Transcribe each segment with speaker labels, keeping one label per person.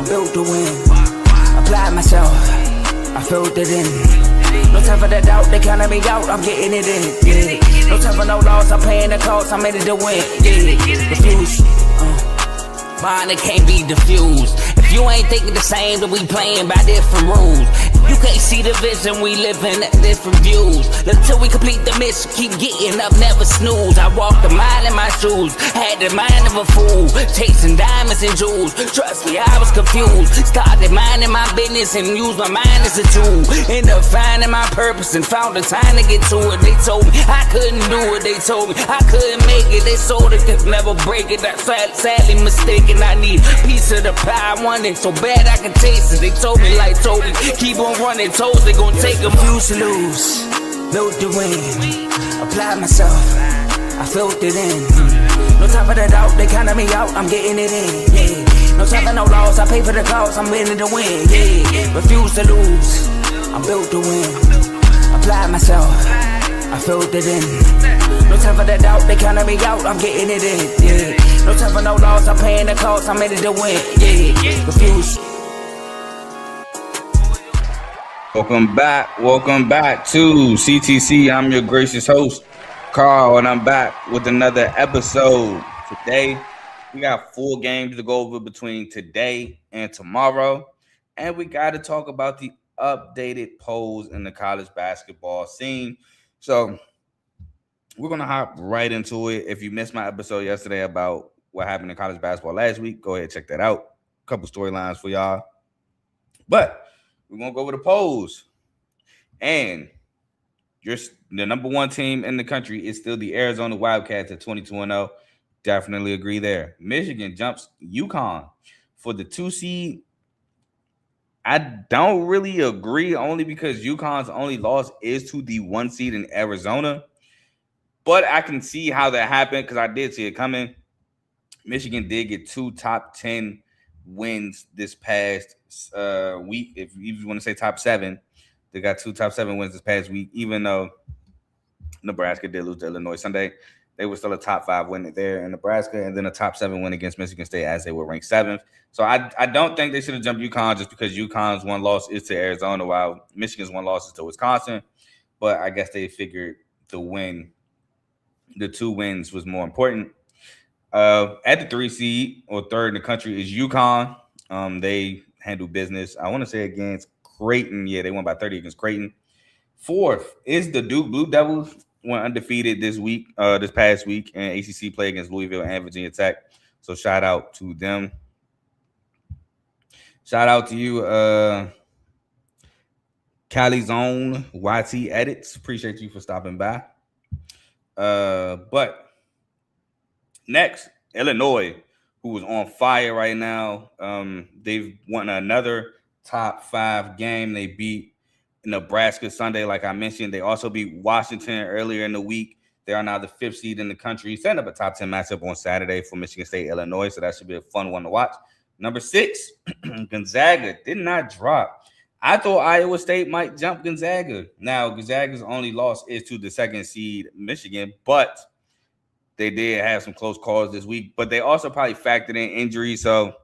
Speaker 1: built to win. Applied myself, I filled it in. No time for the doubt, they counted me out, I'm getting it in. Yeah. No time for no loss, I'm paying the cost, I'm in it to win. Yeah. Refuse. Mine, it can't be diffused. If you ain't thinking the same, then we playing by different rules. You can't see the vision, we living at different views. Until we complete the mission, keep getting up, never snooze. I walked a mile in my shoes, had the mind of a fool, chasing diamonds and jewels. Trust me, I was confused. Started minding my business and used my mind as a tool. Ended up finding my purpose and found the time to get to it. They told me I couldn't do it, they told me I couldn't make it. They sold it, could never break it. That's sadly mistaken. I need a piece of the pie, I want it so bad I can taste it. They told me like Toby, keep on running, toes they gon' take them. Refuse to lose, built to win. Applied myself, I filled it in. No time for the doubt, they counted me out, I'm getting it in. Yeah. No time for no loss, I pay for the cost, I'm winning to win. Yeah. Refuse to lose, I'm built to win. Applied myself, I filled it in. No time for the doubt, they counted me out, I'm getting it in. Yeah. No time for no loss, I'm paying the cost, I'm in it to win. Yeah. Refuse.
Speaker 2: Welcome back to CTC. I'm your gracious host, Carl, and I'm back with another episode. Today, we got 4 games to go over between today and tomorrow, and we got to talk about the updated polls in the college basketball scene. So, we're going to hop right into it. If you missed my episode yesterday about what happened in college basketball last week, go ahead and check that out. A couple storylines for y'all. But we're going to go over the polls. And the number 1 team in the country is still the Arizona Wildcats at 22-0. Definitely agree there. Michigan jumps UConn for the 2 seed. I don't really agree, only because UConn's only loss is to the 1 seed in Arizona. But I can see how that happened because I did see it coming. Michigan did get 2 top 10 wins this past week. If you want to say top 7, they got 2 top 7 wins this past week. Even though Nebraska did lose to Illinois Sunday, they were still a top 5 win there in Nebraska, and then a top 7 win against Michigan State as they were ranked 7th. So I don't think they should have jumped UConn just because UConn's 1 loss is to Arizona while Michigan's 1 loss is to Wisconsin. But I guess they figured the 2 wins was more important. At the 3 seed or 3rd in the country is UConn. They handle business, I want to say, against Creighton. Yeah, they won by 30 against Creighton. 4th is the Duke Blue Devils. Went undefeated this past week, and ACC play against Louisville and Virginia Tech. So shout out to them. Shout out to you, Cali's own YT Edits. Appreciate you for stopping by. But next, Illinois, who is on fire right now. They've won another top 5 game. They beat Nebraska Sunday, like I mentioned. They also beat Washington earlier in the week. They are now the 5th seed in the country, setting up a top 10 matchup on Saturday for Michigan State, Illinois. So that should be a fun one to watch. Number 6, Gonzaga did not drop. I thought Iowa State might jump Gonzaga. Now, Gonzaga's only loss is to the 2nd seed Michigan, but they did have some close calls this week. But they also probably factored in injuries, so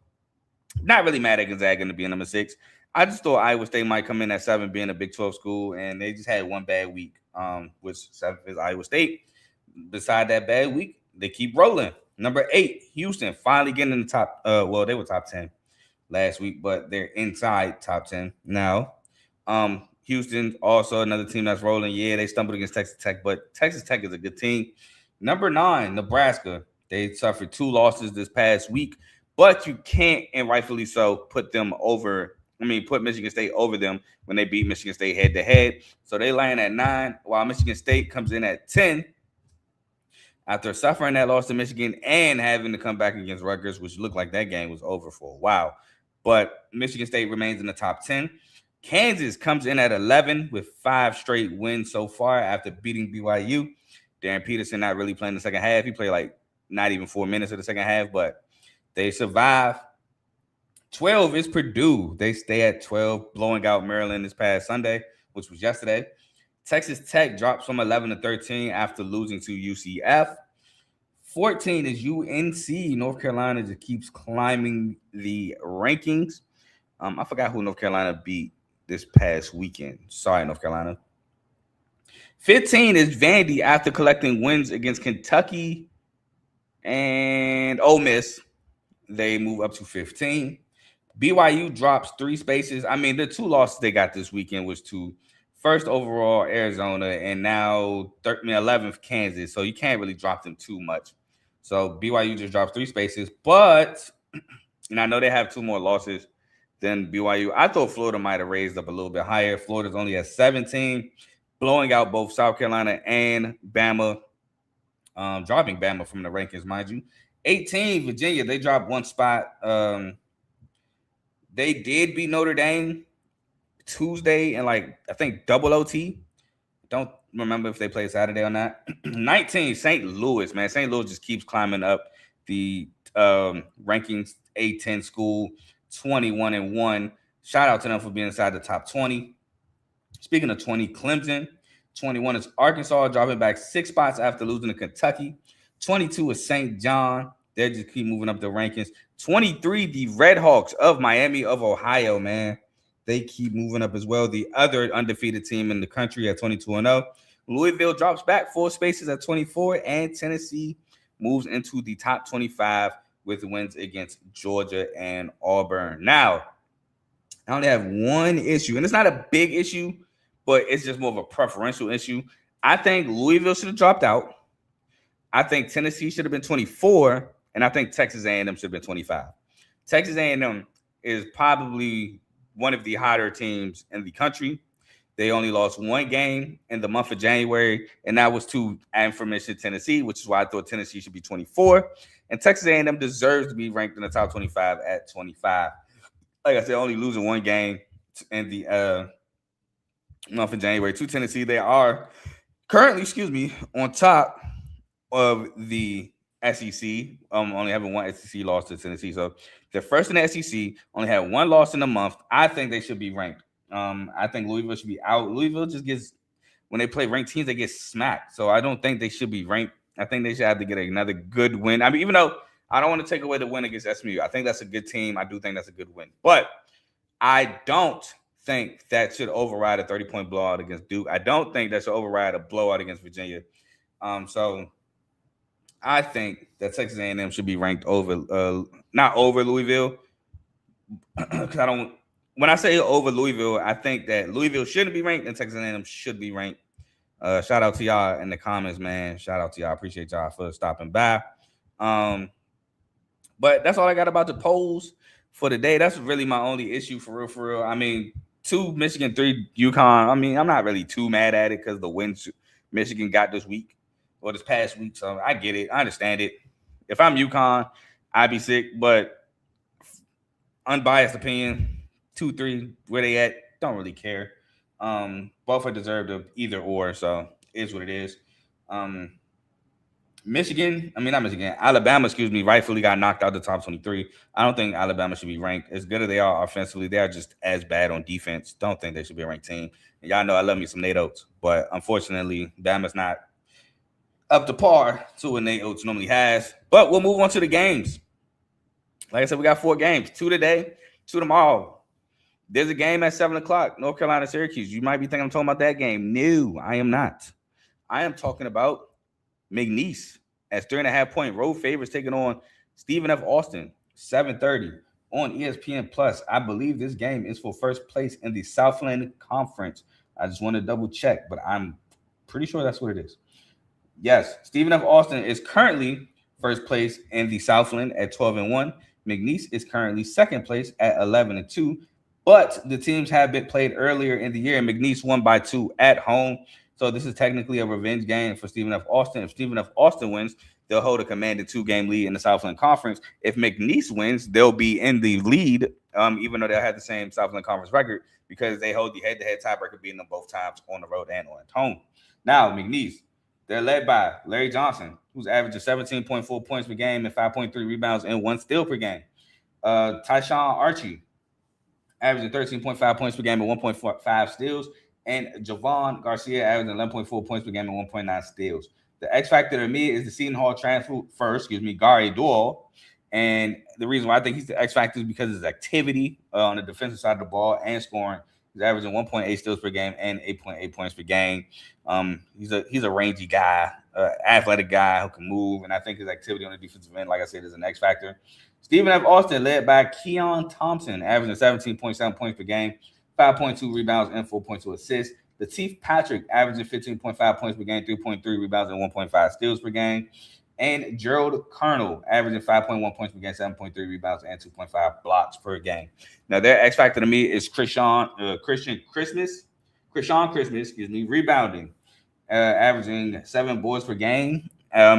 Speaker 2: not really mad at Gonzaga to be number 6. I just thought Iowa State might come in at 7, being a Big 12 school, and they just had 1 bad week, which 7th is Iowa State. Beside that bad week, they keep rolling. Number 8, Houston, finally getting in the top. Well, they were top 10 last week, but they're inside top 10 now. Houston, also another team that's rolling. Yeah, they stumbled against Texas Tech, but Texas Tech is a good team. Number 9, Nebraska. They suffered 2 losses this past week, but you can't, and rightfully so, put Michigan State over them when they beat Michigan State head-to-head. So they land at 9, while Michigan State comes in at 10 after suffering that loss to Michigan and having to come back against Rutgers, which looked like that game was over for a while. But Michigan State remains in the top 10. Kansas comes in at 11 with 5 straight wins so far after beating BYU. Darren Peterson not really playing the second half. He played like not even 4 minutes of the second half, but they survive. 12 is Purdue. They stay at 12, blowing out Maryland this past Sunday, which was yesterday. Texas Tech drops from 11 to 13 after losing to UCF. 14 is UNC. North Carolina just keeps climbing the rankings. I forgot who North Carolina beat this past weekend. Sorry, North Carolina. 15 is Vandy after collecting wins against Kentucky and Ole Miss. They move up to 15. BYU drops 3 spaces. I mean, the 2 losses they got this weekend was to first overall Arizona and now 11th Kansas. So you can't really drop them too much. So BYU just drops 3 spaces. But, and I know they have 2 more losses than BYU. I thought Florida might have raised up a little bit higher. Florida's only at 17, blowing out both South Carolina and Bama, dropping Bama from the rankings, mind you. 18, Virginia, they dropped 1 spot. They did beat Notre Dame Tuesday in I think double OT. Don't remember if they played Saturday or not. 19, St. Louis, man. St. Louis just keeps climbing up the rankings. A10 school, 21-1. Shout out to them for being inside the top 20. Speaking of 20, Clemson, 21 is Arkansas, dropping back 6 spots after losing to Kentucky. 22 is St. John. They just keep moving up the rankings. 23, the Red Hawks of Miami of Ohio, man. They keep moving up as well. The other undefeated team in the country at 22-0. Louisville drops back 4 spaces at 24, and Tennessee moves into the top 25 with wins against Georgia and Auburn. Now, I only have one issue, and it's not a big issue, but it's just more of a preferential issue. I think Louisville should have dropped out. I think Tennessee should have been 24, and I think Texas A&M should have been 25. Texas A&M is probably one of the hotter teams in the country. They only lost 1 game in the month of January, and that was to aforementioned Tennessee, which is why I thought Tennessee should be 24. And Texas A&M deserves to be ranked in the top 25 at 25. Like I said, only losing 1 game in the month of January to Tennessee. They are currently, on top of the SEC, only having 1 SEC loss to Tennessee. So they're first in the SEC, only had 1 loss in a month. I think they should be ranked. I think Louisville should be out. Louisville just gets, when they play ranked teams, they get smacked. So I don't think they should be ranked. I think they should have to get another good win. I mean, even though I don't want to take away the win against SMU, I think that's a good team. I do think that's a good win. But I don't think that should override a 30-point blowout against Duke. I don't think that should override a blowout against Virginia. So I think that Texas A&M should be ranked over, not over Louisville. Because I don't. When I say over Louisville, I think that Louisville shouldn't be ranked and Texas A&M should be ranked. Shout out to y'all in the comments, man. Shout out to y'all. Appreciate y'all for stopping by. But that's all I got about the polls for the day. That's really my only issue for real. I mean, 2 Michigan, 3 UConn. I mean, I'm not really too mad at it because the wins Michigan got this week or this past week. So I get it. I understand it. If I'm UConn, I'd be sick. But unbiased opinion, 2-3, where they at, don't really care. Both are deserved of either or, so it is what it is. Alabama, rightfully got knocked out the top 23. I don't think Alabama should be ranked. As good as they are offensively, they are just as bad on defense. Don't think they should be a ranked team. And y'all know I love me some Nate Oates, but unfortunately, Bama's not up to par to what Nate Oates normally has. But we'll move on to the games. Like I said, we got 4 games. 2 today, 2 tomorrow. There's a game at 7 o'clock, North Carolina, Syracuse. You might be thinking I'm talking about that game. No, I am not. I am talking about McNeese as 3.5-point road favorites taking on Stephen F. Austin, 7:30 on ESPN+. I believe this game is for first place in the Southland Conference. I just want to double check, but I'm pretty sure that's what it is. Yes, Stephen F. Austin is currently first place in the Southland at 12-1. McNeese is currently second place at 11-2. But the teams have been played earlier in the year, and McNeese won by 2 at home. So this is technically a revenge game for Stephen F. Austin. If Stephen F. Austin wins, they'll hold a commanding 2-game lead in the Southland Conference. If McNeese wins, they'll be in the lead, even though they'll have the same Southland Conference record, because they hold the head-to-head tiebreaker, beating them both times on the road and on at home. Now, McNeese, they're led by Larry Johnson, who's averaging 17.4 points per game and 5.3 rebounds and 1 steal per game. Tyshawn Archie, averaging 13.5 points per game and 1.5 steals. And Javon Garcia averaging 11.4 points per game and 1.9 steals. The X factor to me is the Seton Hall transfer, Gary Doyle. And the reason why I think he's the X factor is because of his activity on the defensive side of the ball and scoring. He's averaging 1.8 steals per game and 8.8 points per game. He's a rangy guy, athletic guy who can move, and I think his activity on the defensive end, like I said, is an X factor. Stephen F. Austin, led by Keon Thompson, averaging 17.7 points per game, 5.2 rebounds, and 4.2 assists. Lateef Patrick, averaging 15.5 points per game, 3.3 rebounds, and 1.5 steals per game. And Gerald Colonel, averaging 5.1 points per game, 7.3 rebounds, and 2.5 blocks per game. Now, their X factor to me is Christian Christmas, rebounding, averaging 7 boards per game.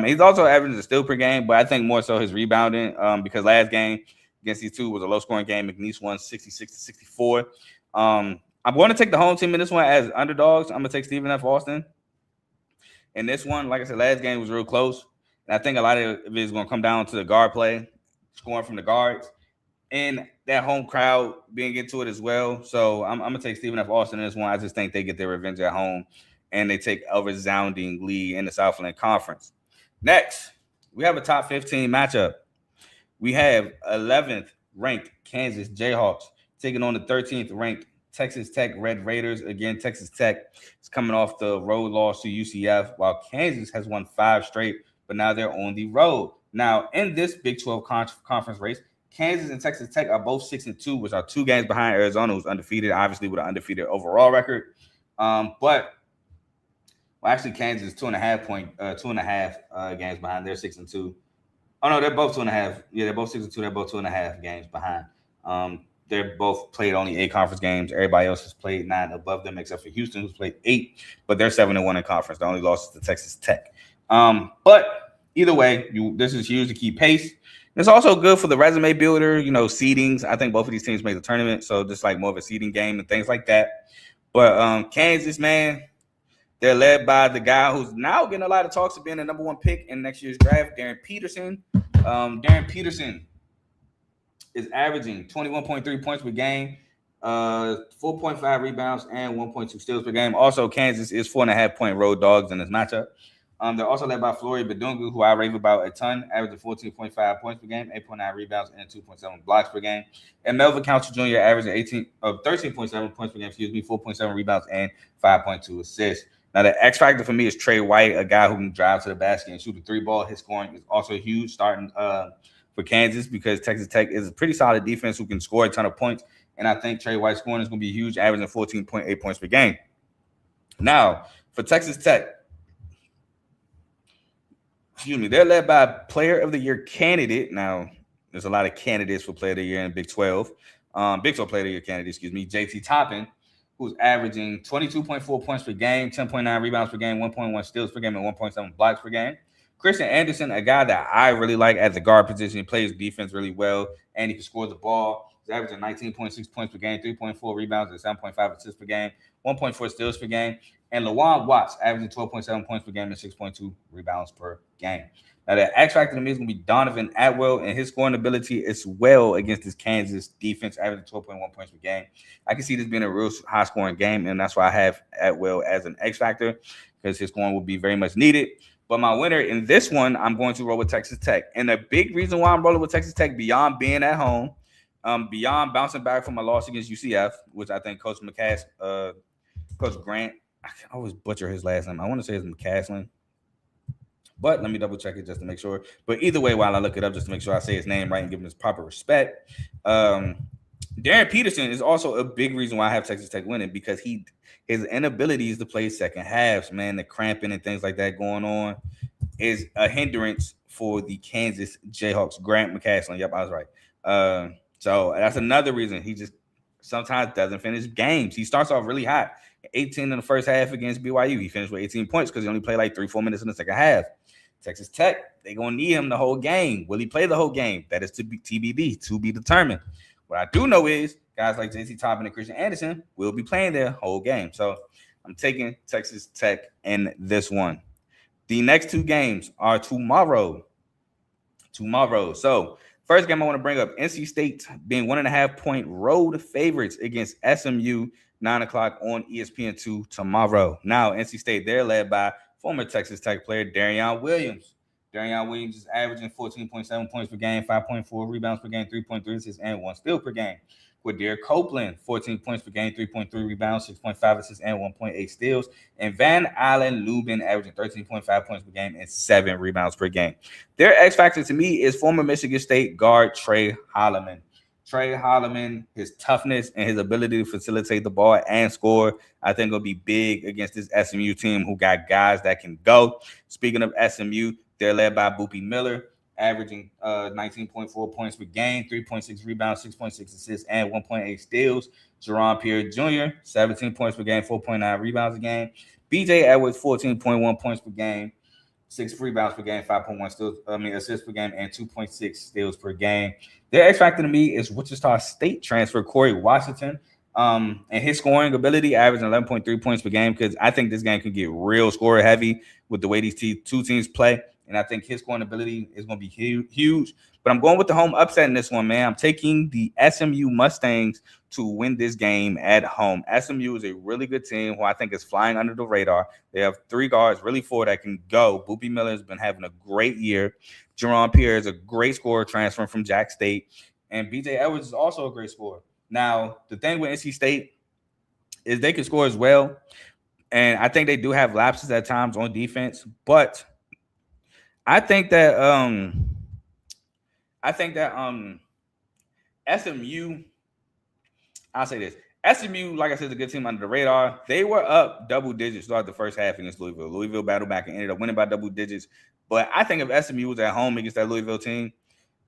Speaker 2: He's also averaging a steal per game, but I think more so his rebounding because last game against these two was a low-scoring game. McNeese won 66-64. I'm going to take the home team in this one as underdogs. I'm going to take Stephen F. Austin. In this one, like I said, last game was real close. And I think a lot of it is going to come down to the guard play, scoring from the guards, and that home crowd being into it as well. So I'm going to take Stephen F. Austin in this one. I just think they get their revenge at home, and they take a resounding lead in the Southland Conference. Next, we have a top 15 matchup. We have 11th ranked Kansas Jayhawks taking on the 13th ranked Texas Tech Red Raiders. Again, Texas Tech is coming off the road loss to UCF, while Kansas has won 5 straight, but now they're on the road. Now, in this Big 12 conference race, Kansas and Texas Tech are both 6-2, which are 2 games behind Arizona, who's undefeated, obviously with an undefeated overall record. Actually, Kansas is 2.5 games behind. They're 6-2. Oh no, they're both 2.5. Yeah, they're both 6-2. They're both 2.5 games behind. They're both played only 8 conference games. Everybody else has played 9 above them, except for Houston, who's played 8. But they're 7-1 in conference. The only loss is to Texas Tech. But either way, this is huge to keep pace. It's also good for the resume builder, seedings. I think both of these teams made the tournament, so just like more of a seeding game and things like that. But Kansas, man, they're led by the guy who's now getting a lot of talks of being the number 1 pick in next year's draft, Darren Peterson. Darren Peterson is averaging 21.3 points per game, 4.5 rebounds, and 1.2 steals per game. Also, Kansas is 4.5-point road dogs in this matchup. They're also led by Flory Badungu, who I rave about a ton, averaging 14.5 points per game, 8.9 rebounds, and 2.7 blocks per game. And Melvin Council Jr. averaging 13.7 points per game, 4.7 rebounds, and 5.2 assists. Now, the X factor for me is Trey White, a guy who can drive to the basket and shoot a 3-ball. His scoring is also huge, starting for Kansas, because Texas Tech is a pretty solid defense who can score a ton of points. And I think Trey White's scoring is going to be huge, averaging 14.8 points per game. Now, for Texas Tech, they're led by a Player of the Year candidate. Now, there's a lot of candidates for Player of the Year in Big 12. Big 12 Player of the Year candidate, JT Toppin, who's averaging 22.4 points per game, 10.9 rebounds per game, 1.1 steals per game, and 1.7 blocks per game. Christian Anderson, a guy that I really like at the guard position. He plays defense really well, and he can score the ball. He's averaging 19.6 points per game, 3.4 rebounds, and 7.5 assists per game, 1.4 steals per game. And Lawan Watts, averaging 12.7 points per game and 6.2 rebounds per game. Now, the X factor to me is going to be Donovan Atwell and his scoring ability as well against this Kansas defense, averaging 12.1 points per game. I can see this being a real high-scoring game, and that's why I have Atwell as an X factor, because his scoring will be very much needed. But my winner in this one, I'm going to roll with Texas Tech. And the big reason why I'm rolling with Texas Tech, beyond being at home, beyond bouncing back from a loss against UCF, which I think Coach Grant, I always butcher his last name. I want to say it's McCaslin, but let me double check it just to make sure. But either way, while I look it up, just to make sure I say his name right and give him his proper respect. Darren Peterson is also a big reason why I have Texas Tech winning, because his inabilities to play second halves, man, the cramping and things like that going on is a hindrance for the Kansas Jayhawks. Grant McCaslin. Yep, I was right. So that's another reason he just sometimes doesn't finish games. He starts off really hot. 18 in the first half against BYU. He finished with 18 points because he only played like 3-4 minutes in the second half. Texas Tech, they're going to need him the whole game. Will he play the whole game? That is to be TBD, to be determined. What I do know is guys like JT Toppin and Christian Anderson will be playing their whole game. So I'm taking Texas Tech in this one. The next 2 games are tomorrow. So first game I want to bring up, NC State being 1.5-point road favorites against SMU, 9 o'clock on ESPN2 tomorrow. Now, NC State, they're led by former Texas Tech player Darion Williams. Darion Williams is averaging 14.7 points per game, 5.4 rebounds per game, 3.3 assists, and 1 steal per game. Quadir Copeland, 14 points per game, 3.3 rebounds, 6.5 assists, and 1.8 steals. And Van Allen Lubin averaging 13.5 points per game and 7 rebounds per game. Their X factor to me is former Michigan State guard Trey Holloman. Trey Holloman, his toughness and his ability to facilitate the ball and score, I think will be big against this SMU team who got guys that can go. Speaking of SMU, they're led by Boopie Miller, averaging 19.4 points per game, 3.6 rebounds, 6.6 assists, and 1.8 steals. Jerron Pierre Jr., 17 points per game, 4.9 rebounds a game. BJ Edwards, 14.1 points per game, 6 rebounds per game, 5.1 assists per game, and 2.6 steals per game. Their X factor to me is Wichita State transfer Corey Washington. And his scoring ability, averaging 11.3 points per game, because I think this game can get real scorer heavy with the way these two teams play. And I think his scoring ability is going to be huge. But I'm going with the home upset in this one, man. I'm taking the SMU Mustangs to win this game at home. SMU is a really good team who I think is flying under the radar. They have 3 guards, really 4 that can go. Boopie Miller has been having a great year. Jerron Pierre is a great scorer transferring from Jack State. And BJ Edwards is also a great scorer. Now, the thing with NC State is they can score as well. And I think they do have lapses at times on defense. But I think that SMU, I'll say this. SMU, like I said, is a good team under the radar. They were up double digits throughout the first half against Louisville. Louisville battled back and ended up winning by double digits. But I think if SMU was at home against that Louisville team,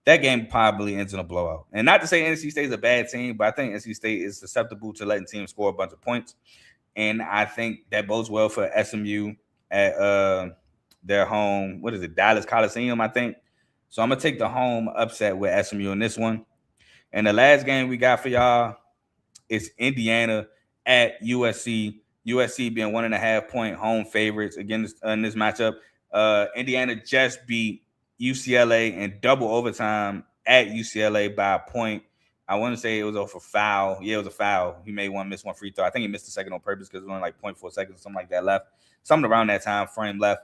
Speaker 2: that game probably ends in a blowout. And not to say NC State is a bad team, but I think NC State is susceptible to letting teams score a bunch of points. And I think that bodes well for SMU at their home, Dallas Coliseum, I think. So I'm going to take the home upset with SMU in this one. And the last game we got for y'all is Indiana at USC. USC being 1.5-point home favorites again in this matchup. Indiana just beat UCLA in double overtime at UCLA by a point. I want to say it was off a foul. Yeah, it was a foul. He may miss one free throw. I think he missed the second on purpose because it was only like 0.4 seconds or something like that left. Something around that time frame left.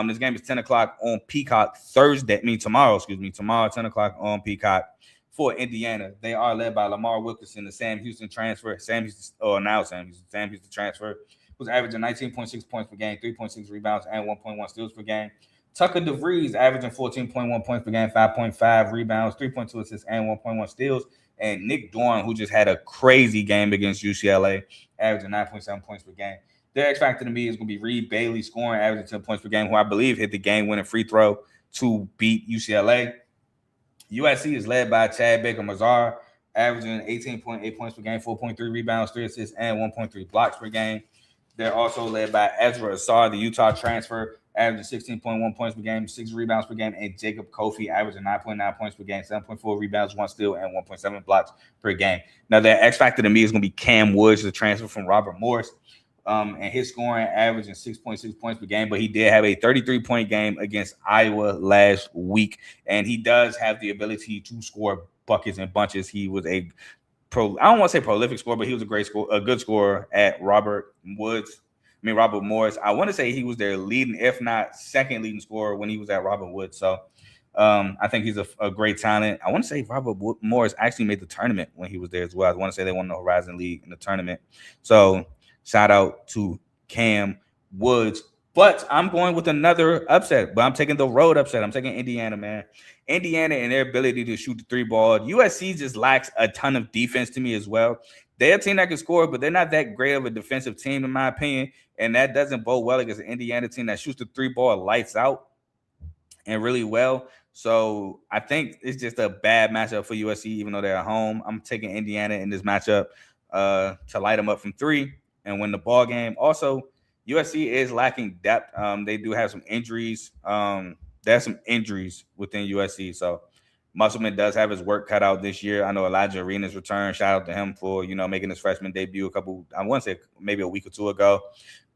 Speaker 2: This game is 10 o'clock on Peacock tomorrow, 10 o'clock on Peacock for Indiana. They are led by Lamar Wilkerson, the Sam Houston transfer. Sam Houston transfer, who's averaging 19.6 points per game, 3.6 rebounds, and 1.1 steals per game. Tucker DeVries averaging 14.1 points per game, 5.5 rebounds, 3.2 assists, and 1.1 steals. And Nick Dorn, who just had a crazy game against UCLA, averaging 9.7 points per game. Their X factor to me is going to be Reed Bailey, scoring, averaging 10 points per game, who I believe hit the game-winning free throw to beat UCLA. USC is led by Chad Baker-Mazar, averaging 18.8 points per game, 4.3 rebounds, 3 assists, and 1.3 blocks per game. They're also led by Ezra Assar, the Utah transfer, averaging 16.1 points per game, 6 rebounds per game, and Jacob Kofi averaging 9.9 points per game, 7.4 rebounds, 1 steal, and 1.7 blocks per game. Now, the X factor to me is going to be Cam Woods, the transfer from Robert Morris, and his scoring averaging 6.6 points per game, but he did have a 33-point game against Iowa last week, and he does have the ability to score buckets and bunches. He was I don't want to say prolific scorer, but he was a good scorer at Robert Morris. I want to say he was their leading, if not second leading scorer when he was at Robert Woods. So I think he's a great talent. I want to say Robert Morris actually made the tournament when he was there as well. I want to say they won the Horizon League in the tournament. So shout out to Cam Woods. But I'm going with another upset, but I'm taking the road upset. I'm taking Indiana, man. Indiana and their ability to shoot the 3 ball. USC just lacks a ton of defense to me as well. They're a team that can score, but they're not that great of a defensive team, in my opinion. And that doesn't bode well against an Indiana team that shoots the 3 ball lights out and really well. So I think it's just a bad matchup for USC, even though they're at home. I'm taking Indiana in this matchup to light them up from 3 and win the ball game. Also, USC is lacking depth. They do have some injuries. There's some injuries within USC. So Musselman does have his work cut out this year. I know Elijah Arena's return. Shout out to him for, making his freshman debut I want to say maybe a week or 2 ago.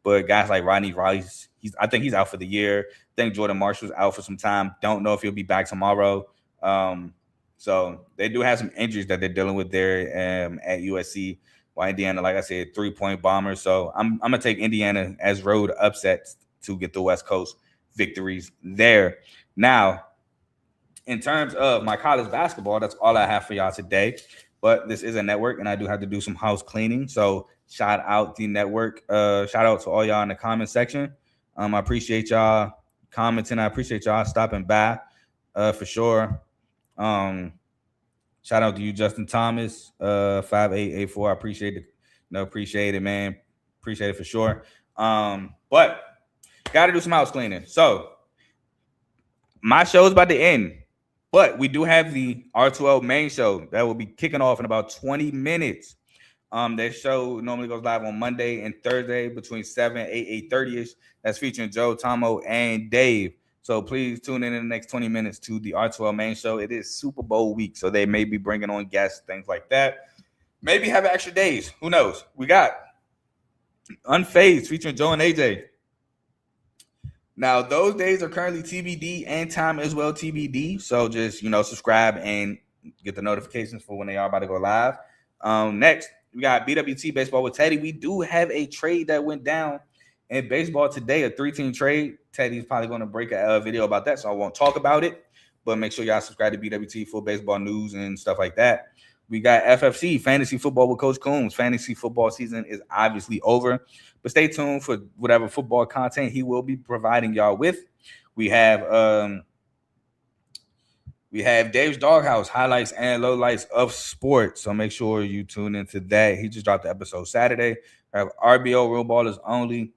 Speaker 2: But guys like Rodney Rice, I think he's out for the year. I think Jordan Marshall's out for some time. Don't know if he'll be back tomorrow. So they do have some injuries that they're dealing with there at USC. While Indiana, like I said, 3-point bombers. So I'm going to take Indiana as road upsets to get the West Coast victories there. Now, in terms of my college basketball, that's all I have for y'all today. But this is a network, and I do have to do some house cleaning. So shout out the network. Shout out to all y'all in the comment section. I appreciate y'all commenting. I appreciate y'all stopping by for sure. Shout out to you, Justin Thomas, 5884. I appreciate it. Appreciate it, man. Appreciate it for sure. But got to do some house cleaning. So my show's about to end. But we do have the R2L main show that will be kicking off in about 20 minutes. That show normally goes live on Monday and Thursday between 7, 8, 8:30ish. That's featuring Joe, Tomo, and Dave. So please tune in the next 20 minutes to the R2L main show. It is Super Bowl week, so they may be bringing on guests, things like that. Maybe have extra days. Who knows? We got Unfazed featuring Joe and AJ. Now, those days are currently TBD and time as well TBD. So just, subscribe and get the notifications for when they are about to go live. Next, we got BWT Baseball with Teddy. We do have a trade that went down in baseball today, a 3-team trade. Teddy's probably going to break a video about that, so I won't talk about it. But make sure y'all subscribe to BWT for baseball news and stuff like that. We got FFC, Fantasy Football with Coach Coombs. Fantasy football season is obviously over, but stay tuned for whatever football content he will be providing y'all with. We have Dave's Doghouse, highlights and lowlights of sports. So make sure you tune into that. He just dropped the episode Saturday. I have RBO Real Ballers Only,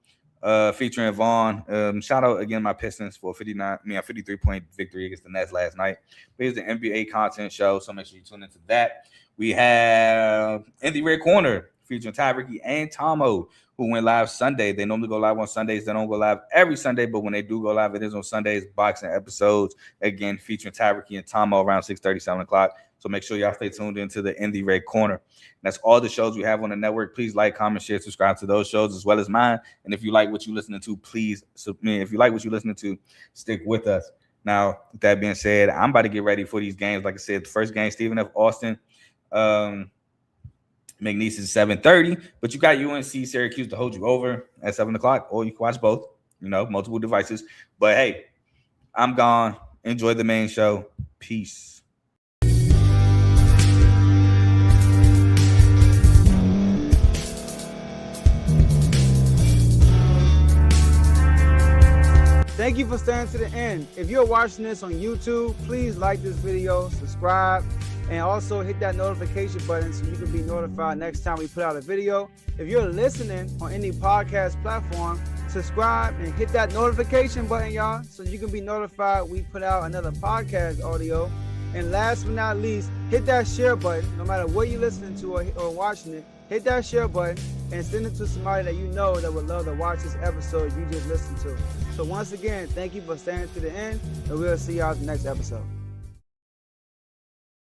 Speaker 2: featuring Vaughn. Shout out again my Pistons for a 53-point victory against the Nets last night. But here's the NBA content show, so make sure you tune into that. We have In the Red Corner featuring Ty, Ricky, and Tomo, who went live Sunday. They normally go live on Sundays. They don't go live every Sunday, but when they do go live, it is on Sundays. Boxing episodes, again, featuring Ty, Ricky, and Tomo around 6:30, 7 o'clock. So make sure y'all stay tuned into the In the Red Corner. And that's all the shows we have on the network. Please like, comment, share, subscribe to those shows as well as mine. And if you like what you're listening to, please submit. If you like what you're listening to, stick with us. Now, with that being said, I'm about to get ready for these games. Like I said, the first game, Stephen F. Austin. McNeese is 7:30, but you got UNC Syracuse to hold you over at 7 o'clock, or you can watch both, multiple devices. But hey, I'm gone. Enjoy the main show. Peace.
Speaker 3: Thank you for staying to the end. If you're watching this on YouTube, please like this video, subscribe, and also hit that notification button so you can be notified next time we put out a video. If you're listening on any podcast platform, subscribe and hit that notification button, y'all, so you can be notified we put out another podcast audio. And last but not least, hit that share button. No matter what you're listening to or watching it, hit that share button and send it to somebody that you know that would love to watch this episode you just listened to. So once again, thank you for staying to the end, and we'll see y'all in the next episode.